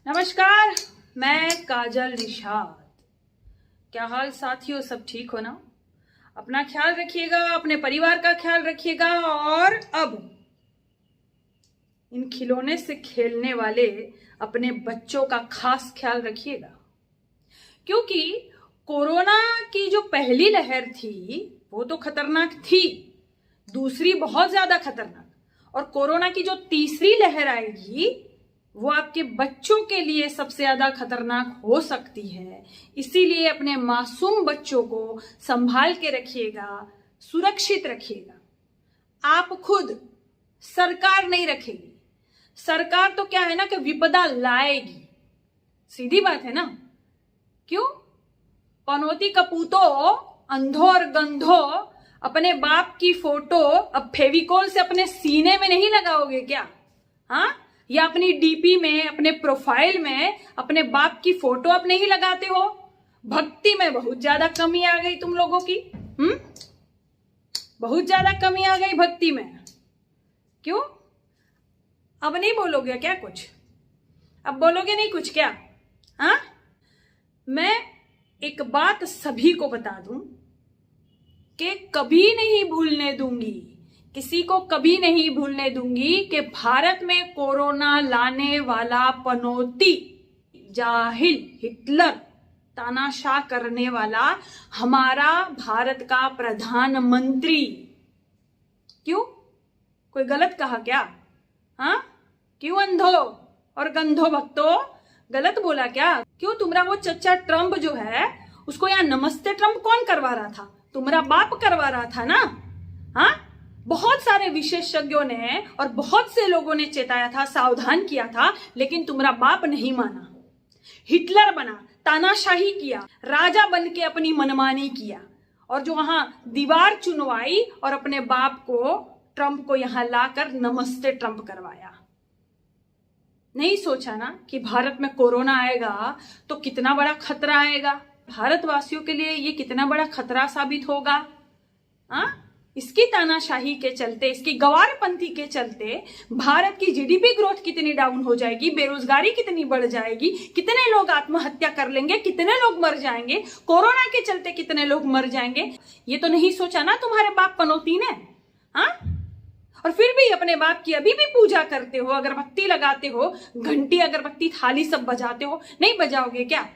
नमस्कार, मैं काजल निषाद। क्या हाल साथियों, सब ठीक हो ना? अपना ख्याल रखिएगा, अपने परिवार का ख्याल रखिएगा और अब इन खिलौने से खेलने वाले अपने बच्चों का खास ख्याल रखिएगा, क्योंकि कोरोना की जो पहली लहर थी वो तो खतरनाक थी, दूसरी बहुत ज्यादा खतरनाक, और कोरोना की जो तीसरी लहर आएगी वो आपके बच्चों के लिए सबसे ज्यादा खतरनाक हो सकती है। इसीलिए अपने मासूम बच्चों को संभाल के रखिएगा, सुरक्षित रखिएगा। आप खुद, सरकार नहीं रखेगी। सरकार तो क्या है ना कि विपदा लाएगी, सीधी बात है ना। क्यों? पनौती कपूतो, अंधो और गंधो अपने बाप की फोटो अब फेविकोल से अपने सीने में नहीं लगाओगे क्या? हाँ, या अपनी डीपी में, अपने प्रोफाइल में अपने बाप की फोटो अब नहीं लगाते हो? भक्ति में बहुत ज्यादा कमी आ गई तुम लोगों की। बहुत ज्यादा कमी आ गई भक्ति में। क्यों? अब नहीं बोलोगे क्या कुछ? अब बोलोगे नहीं कुछ क्या? हाँ, मैं एक बात सभी को बता दूं कि कभी नहीं भूलने दूंगी, किसी को कभी नहीं भूलने दूंगी कि भारत में कोरोना लाने वाला पनौती, जाहिल, हिटलर, तानाशाह करने वाला हमारा भारत का प्रधानमंत्री। क्यों? कोई गलत कहा क्या? हाँ, क्यों अंधो और गंधो भक्तो, गलत बोला क्या? क्यों? तुम्हारा वो चच्चा ट्रम्प जो है उसको यहाँ नमस्ते ट्रम्प कौन करवा रहा था? तुम्हारा बाप करवा रहा था ना। हाँ, बहुत सारे विशेषज्ञों ने और बहुत से लोगों ने चेताया था, सावधान किया था, लेकिन तुम्हारा बाप नहीं माना। हिटलर बना, तानाशाही किया, राजा बन के अपनी मनमानी किया, और जो वहां दीवार चुनवाई और अपने बाप को, ट्रंप को यहां लाकर नमस्ते ट्रंप करवाया। नहीं सोचा ना कि भारत में कोरोना आएगा तो कितना बड़ा खतरा आएगा, भारतवासियों के लिए ये कितना बड़ा खतरा साबित होगा। हाँ, इसकी तानाशाही के चलते, इसकी गवारपंथी के चलते भारत की जीडीपी ग्रोथ कितनी डाउन हो जाएगी, बेरोजगारी कितनी बढ़ जाएगी, कितने लोग आत्महत्या कर लेंगे, कितने लोग मर जाएंगे, कोरोना के चलते कितने लोग मर जाएंगे, ये तो नहीं सोचा ना तुम्हारे बाप पनौती ने। हाँ, और फिर भी अपने बाप की अभी भी पूजा करते हो, अगरबत्ती लगाते हो, घंटी अगरबत्ती थाली सब बजाते हो। नहीं बजाओगे क्या?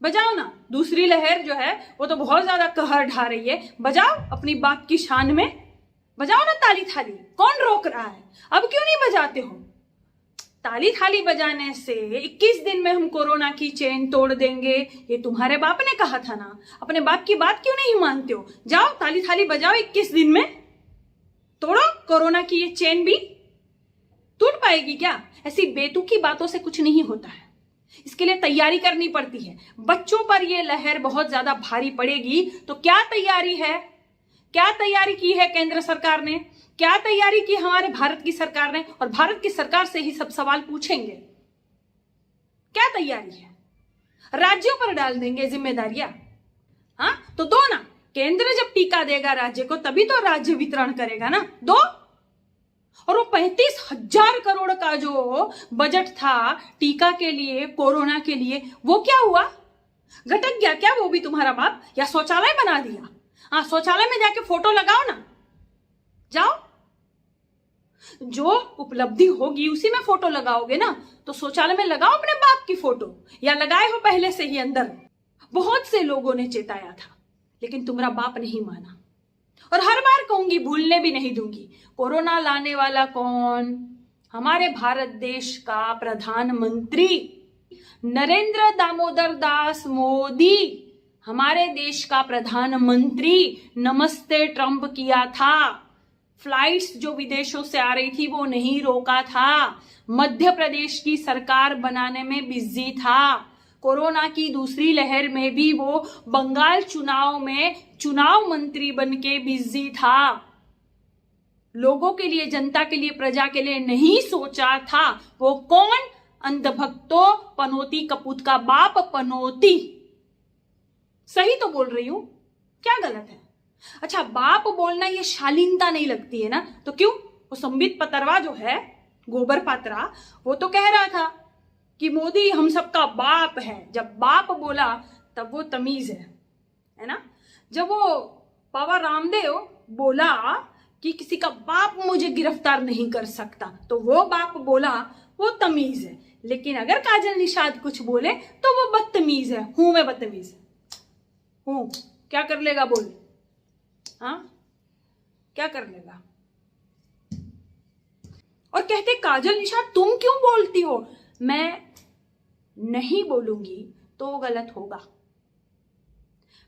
बजाओ ना। दूसरी लहर जो है वो तो बहुत ज्यादा कहर ढा रही है, बजाओ अपनी बाप की शान में, बजाओ ना ताली थाली। कौन रोक रहा है? अब क्यों नहीं बजाते हो? ताली थाली बजाने से 21 दिन में हम कोरोना की चेन तोड़ देंगे, ये तुम्हारे बाप ने कहा था ना। अपने बाप की बात क्यों नहीं मानते हो? जाओ ताली थाली बजाओ, 21 दिन में तोड़ो कोरोना की ये चेन। भी टूट पाएगी क्या? ऐसी बेतुकी बातों से कुछ नहीं होता है, इसके लिए तैयारी करनी पड़ती है। बच्चों पर यह लहर बहुत ज्यादा भारी पड़ेगी, तो क्या तैयारी है? क्या तैयारी की है केंद्र सरकार ने? क्या तैयारी की हमारे भारत की सरकार ने? और भारत की सरकार से ही सब सवाल पूछेंगे। क्या तैयारी है? राज्यों पर डाल देंगे जिम्मेदारियां? हाँ, तो दो ना। केंद्र जब टीका देगा राज्य को तभी तो राज्य वितरण करेगा ना, दो। और वो 35,000 करोड़ का जो बजट था टीका के लिए, कोरोना के लिए, वो क्या हुआ? घटक गया क्या वो भी तुम्हारा बाप? या शौचालय बना दिया? हाँ, शौचालय में जाके फोटो लगाओ ना, जाओ। जो उपलब्धि होगी उसी में फोटो लगाओगे ना, तो शौचालय में लगाओ अपने बाप की फोटो, या लगाए हो पहले से ही अंदर। बहुत से लोगों ने चेताया था, लेकिन तुम्हारा बाप नहीं माना। और हर बार कहूंगी, भूलने भी नहीं दूंगी, कोरोना लाने वाला कौन? हमारे भारत देश का प्रधानमंत्री नरेंद्र दामोदर दास मोदी, हमारे देश का प्रधानमंत्री। नमस्ते ट्रंप किया था, फ्लाइट्स जो विदेशों से आ रही थी वो नहीं रोका था, मध्य प्रदेश की सरकार बनाने में बिजी था। कोरोना की दूसरी लहर में भी वो बंगाल चुनाव में चुनाव मंत्री बन के बिजी था। लोगों के लिए, जनता के लिए, प्रजा के लिए नहीं सोचा था। वो कौन? अंधभक्तों, पनौती कपूत का बाप पनौती। सही तो बोल रही हूं, क्या गलत है? अच्छा, बाप बोलना ये शालीनता नहीं लगती है ना, तो क्यों? वो संबित पतरवा जो है, गोबर पात्रा, वो तो कह रहा था कि मोदी हम सबका बाप है। जब बाप बोला तब वो तमीज है ना। जब वो बाबा रामदेव बोला कि किसी का बाप मुझे गिरफ्तार नहीं कर सकता, तो वो बाप बोला, वो तमीज है। लेकिन अगर काजल निषाद कुछ बोले तो वो बदतमीज है। हूं मैं बदतमीज हूं, क्या कर लेगा बोल, हाँ क्या कर लेगा। और कहते काजल निषाद तुम क्यों बोलती हो। मैं नहीं बोलूंगी तो गलत होगा,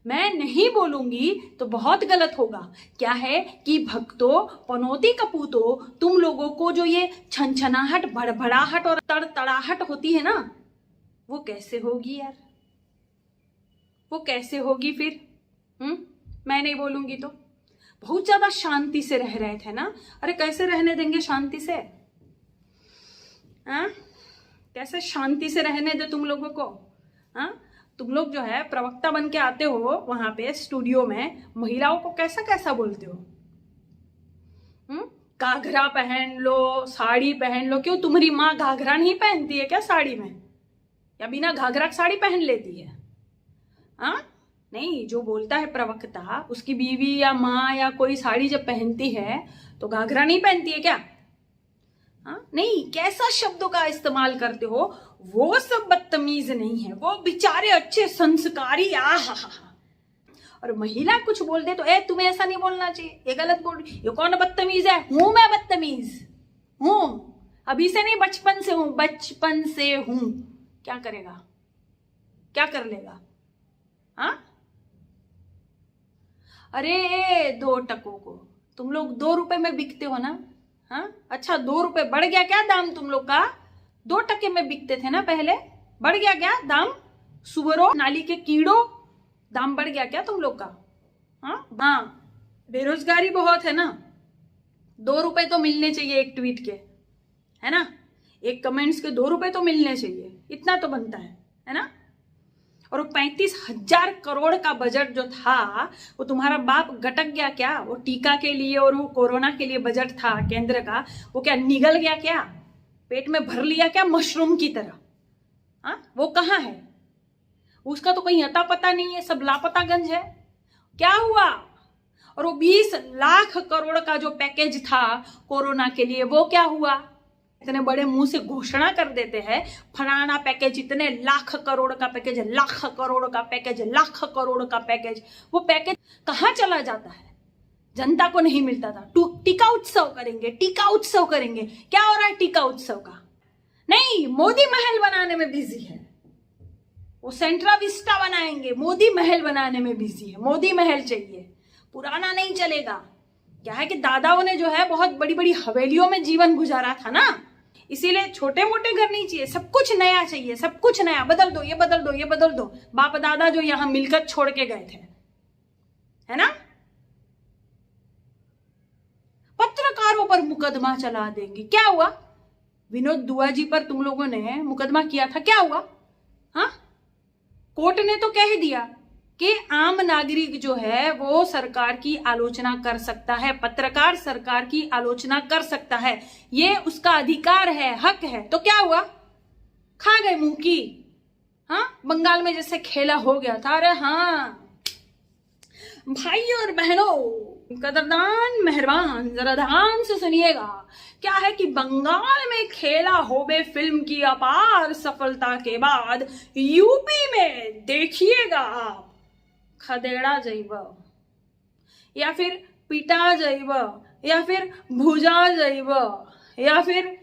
मैं नहीं बोलूंगी तो बहुत गलत होगा। क्या है कि भक्तों, पनौती कपूतों, तुम लोगों को जो ये छनछनाहट, भड़भड़ाहट और तड़तड़ाहट होती है ना, वो कैसे होगी यार, वो कैसे होगी फिर। मैं नहीं बोलूंगी तो। बहुत ज्यादा शांति से रह रहे थे ना। अरे कैसे रहने देंगे शांति से, हाँ कैसे शांति से रहने दे तुम लोगों को। हाँ तुम लोग जो है प्रवक्ता बन के आते हो वहां पे स्टूडियो में, महिलाओं को कैसा कैसा बोलते हो। घाघरा पहन लो, साड़ी पहन लो। क्यों तुम्हारी माँ घाघरा नहीं पहनती है क्या साड़ी में, या बिना घाघरा की साड़ी पहन लेती है। हाँ नहीं, जो बोलता है प्रवक्ता, उसकी बीवी या माँ या कोई साड़ी जब पहनती है तो घाघरा नहीं पहनती है क्या। हाँ नहीं, कैसा शब्दों का इस्तेमाल करते हो, वो सब बदतमीज नहीं है, वो बेचारे अच्छे संस्कारी। और महिला कुछ बोल दे तो तुम्हें ऐसा नहीं बोलना चाहिए, ये गलत बोल रही, ये कौन बदतमीज है। हूं मैं बदतमीज हूं, अभी से नहीं, बचपन से हूं, बचपन से हूं। क्या करेगा, क्या कर लेगा। हाँ अरे 2 टकों को तुम लोग 2 रुपए में बिकते हो ना। हाँ अच्छा 2 रुपए बढ़ गया क्या दाम तुम लोग का। 2 टके में बिकते थे ना पहले, बढ़ गया क्या दाम। सुअरों, नाली के कीड़ों, दाम बढ़ गया क्या तुम लोग का। हाँ बेरोजगारी बहुत है ना। 2 रुपए तो मिलने चाहिए एक ट्वीट के, है ना, एक कमेंट्स के 2 रुपए तो मिलने चाहिए, इतना तो बनता है ना। और वो 35,000 करोड़ का बजट जो था, वो तुम्हारा बाप गटक गया क्या। वो टीका के लिए और वो कोरोना के लिए बजट था केंद्र का, वो क्या निगल गया क्या, पेट में भर लिया क्या मशरूम की तरह। हाँ वो कहाँ है, उसका तो कहीं अता पता नहीं है, सब लापता गंज है। क्या हुआ। और वो 20 लाख करोड़ का जो पैकेज था कोरोना के लिए, वो क्या हुआ। इतने बड़े मुंह से घोषणा कर देते हैं फलाना पैकेज, इतने लाख करोड़ का पैकेज, लाख करोड़ का पैकेज, लाख करोड़ का पैकेज। वो पैकेज कहाँ चला जाता है, जनता को नहीं मिलता था। टीका उत्सव करेंगे, टीका उत्सव करेंगे। क्या हो रहा है टीका उत्सव का। नहीं, मोदी महल बनाने में बिजी है, वो सेंट्रा विस्टा बनाएंगे, मोदी महल बनाने में बिजी है। मोदी महल चाहिए, पुराना नहीं चलेगा। क्या है कि दादाओं ने जो है बहुत बड़ी बड़ी हवेलियों में जीवन गुजारा था ना, इसीलिए छोटे मोटे घर नहीं चाहिए, सब कुछ नया चाहिए, सब कुछ नया। बदल दो, ये बदल दो, ये बदल दो। बाप दादा जो यहां मिलकर छोड़ के गए थे, है ना। पत्रकारों पर मुकदमा चला देंगे। क्या हुआ, विनोद दुआ जी पर तुम लोगों ने मुकदमा किया था, क्या हुआ। हाँ कोर्ट ने तो कह दिया कि आम नागरिक जो है वो सरकार की आलोचना कर सकता है, पत्रकार सरकार की आलोचना कर सकता है, ये उसका अधिकार है, हक है। तो क्या हुआ, खा गए मुंह की। हाँ बंगाल में जैसे खेला हो गया था। अरे हाँ भाई और बहनों, कदरदान मेहरबान, जरा ध्यान से सुनिएगा। क्या है कि बंगाल में खेला होबे फिल्म की अपार सफलता के बाद यूपी में देखिएगा आप खदेड़ा जाइब, या फिर पिटा जाइब, या फिर भुजा जाइब, या फिर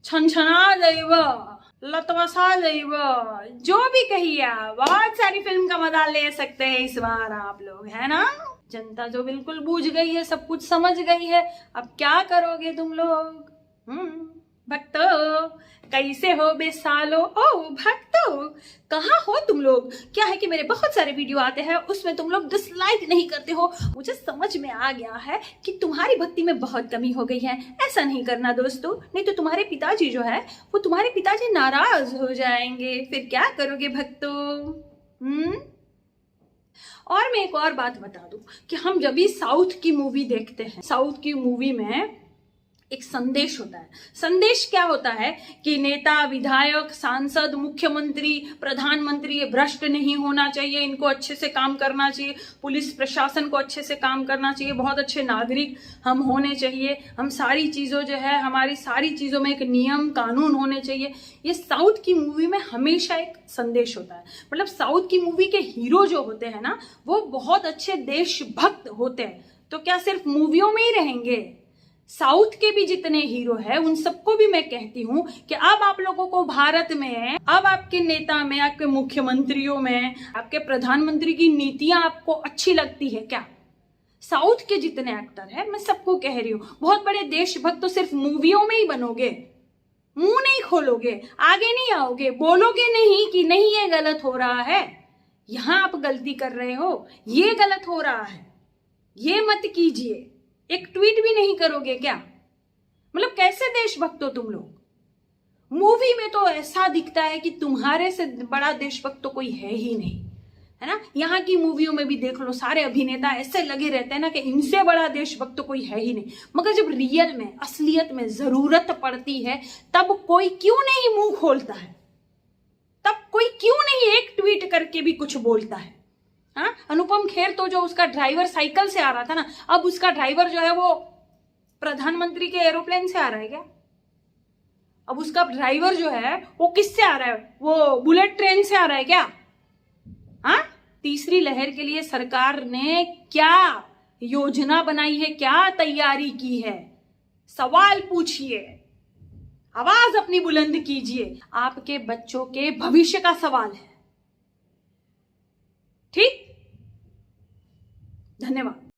छनछना जाइब, लतवसा जाइब, जो भी कहिए आप। बहुत सारी फिल्म का मजा ले सकते हैं इस बार आप लोग, है ना। जनता जो बिल्कुल बूझ गई है, सब कुछ समझ गई है। अब क्या करोगे तुम लोग। भक्तों कैसे हो बेसालो, ओ भक्तों कहाँ हो तुम लोग। क्या है कि मेरे बहुत सारे वीडियो आते हैं, उसमें तुम लोग डिसलाइक नहीं करते हो। मुझे समझ में आ गया है कि तुम्हारी भक्ति में बहुत कमी हो गई है। ऐसा नहीं करना दोस्तों, नहीं तो तुम्हारे पिताजी जो है वो तुम्हारे पिताजी नाराज हो जाएंगे। फिर क्या करोगे भक्तों। और मैं एक और बात बता दूं कि हम जब भी साउथ की मूवी देखते हैं, साउथ की मूवी में एक संदेश होता है। संदेश क्या होता है कि नेता, विधायक, सांसद, मुख्यमंत्री, प्रधानमंत्री ये भ्रष्ट नहीं होना चाहिए, इनको अच्छे से काम करना चाहिए, पुलिस प्रशासन को अच्छे से काम करना चाहिए, बहुत अच्छे नागरिक हम होने चाहिए, हम सारी चीज़ों जो है हमारी सारी चीज़ों में एक नियम कानून होने चाहिए। ये साउथ की मूवी में हमेशा एक संदेश होता है। मतलब साउथ की मूवी के हीरो जो होते हैं ना, वो बहुत अच्छे देशभक्त होते हैं। तो क्या सिर्फ मूवियों में ही रहेंगे? साउथ के भी जितने हीरो हैं उन सबको भी मैं कहती हूं कि अब आप लोगों को भारत में, अब आपके नेता में, आपके मुख्यमंत्रियों में, आपके प्रधानमंत्री की नीतियां आपको अच्छी लगती है क्या? साउथ के जितने एक्टर हैं, मैं सबको कह रही हूं, बहुत बड़े देशभक्त तो सिर्फ मूवियों में ही बनोगे, मुंह नहीं खोलोगे, आगे नहीं आओगे, बोलोगे नहीं कि नहीं ये गलत हो रहा है, यहां आप गलती कर रहे हो, ये गलत हो रहा है, ये मत कीजिए, एक ट्वीट भी नहीं करोगे क्या? मतलब कैसे देशभक्त हो तुम लोग? मूवी में तो ऐसा दिखता है कि तुम्हारे से बड़ा देशभक्त तो कोई है ही नहीं, है ना। यहाँ की मूवियों में भी देख लो, सारे अभिनेता ऐसे लगे रहते हैं ना कि इनसे बड़ा देशभक्त तो कोई है ही नहीं। मगर जब रियल में, असलियत में जरूरत पड़ती है तब कोई क्यों नहीं मुंह खोलता है? तब कोई क्यों नहीं एक ट्वीट करके भी कुछ बोलता है? हाँ, अनुपम खेर तो जो उसका ड्राइवर साइकिल से आ रहा था ना, अब उसका ड्राइवर जो है वो प्रधानमंत्री के एरोप्लेन से आ रहा है क्या? अब उसका ड्राइवर जो है वो किससे आ रहा है? वो बुलेट ट्रेन से आ रहा है क्या? हाँ, तीसरी लहर के लिए सरकार ने क्या योजना बनाई है, क्या तैयारी की है? सवाल पूछिए, आवाज अपनी बुलंद कीजिए, आपके बच्चों के भविष्य का सवाल है। ठीक, धन्यवाद।